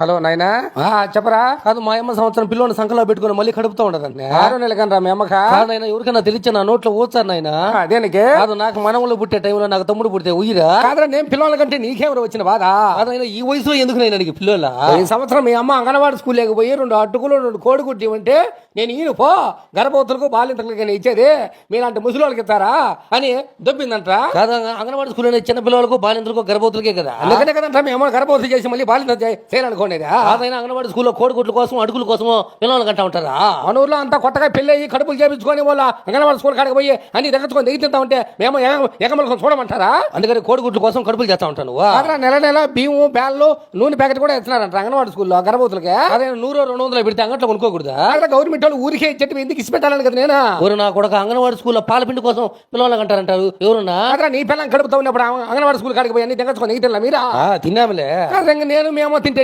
Hello నాయనా చెప్పరా. కాదు మా అమ్మ సంవత్సరం పిల్లోని సంకలో పెట్టుకుని మళ్ళీ కడుపుతూ ఉండదండి. 6 నెలల కన్నా మీ అమ్మక నాయన ఎవరికైనా తెలిస్తే నా నోట్లో ఊచారు నాయన. అదేనికి కాదు నాకు మనవలు పుట్టే టైంలో నాకు తమ్ముడు పుడితే ఉయ్యిరా కాదు. నేను పిల్లల కంటే నీకెవరు వచ్చిన బాధ. అదైనా ఈ వయసులో ఎందుకు నేను అడిగి పిల్లల ఈ సంవత్సరం మీ అమ్మ అంగన్వాడి స్కూల్ లేకపోయి 2 అటుకులు 2 కోడిగుడ్డి ఉంటే నేను ఈయన పో గర్భవతులకు బాలింతలకు ఇచ్చేది మీలాంటి ముసలి వాళ్ళకి ఇస్తారా అని దొబ్బిందంట. కాదు అంగన్వాడి స్కూల్ అనేది చిన్న పిల్లలకు బాలింతలకు గర్భవతులకే కదా. అందుకనే కదంట మీ అమ్మ గర్భవతి చేసి మళ్ళీ బాలింత చేయాలనుకోండి. అదైనా అంగన్వాడి స్కూల్లో కోడిగుడ్ల కోసం అడుగుల కోసం పిల్లలు కంటా ఉంటారా. మన ఊర్లో అంతా కొత్తగా పెళ్లి అయ్యి కడుపులు చేపించుకొని వాళ్ళ అంగన్వాడి స్కూల్ కాడికి పోయి అన్ని దగ్గర దిగి తింటా ఉంటే మేము ఎగమలకు చూడమంటారా. అందుకని కోడిగుడ్ల కోసం కడుపులు చేస్తా ఉంటాను. నెల నెల బియ్యం బ్యాళ్ళు నూనె ప్యాకెట్ కూడా ఇస్తున్నారంట అంగన్వాడి స్కూల్లో గర్భవతులకి. అదే 100-200 పెడితే అంగట్లో కొనుక్కోకూడదు. అక్కడ గవర్నమెంట్ వాళ్ళు ఊరికే ఇచ్చేట్టు ఎందుకు ఇచ్చి పెట్టాలని కదా నేను. ఊరు నా కొడుకు అంగన్వాడి స్కూల్లో పాలపిండి కోసం పిల్లలు అంటారంటారు ఎవరున్నా. అక్కడ నీ పిల్లలు కడుపుతా ఉన్నప్పుడు అంగన్వాడి స్కూల్ కాడికి పోయి అన్ని దగ్గర తిన్నా మీరా తిన్నాములే. నేను మేము తింటే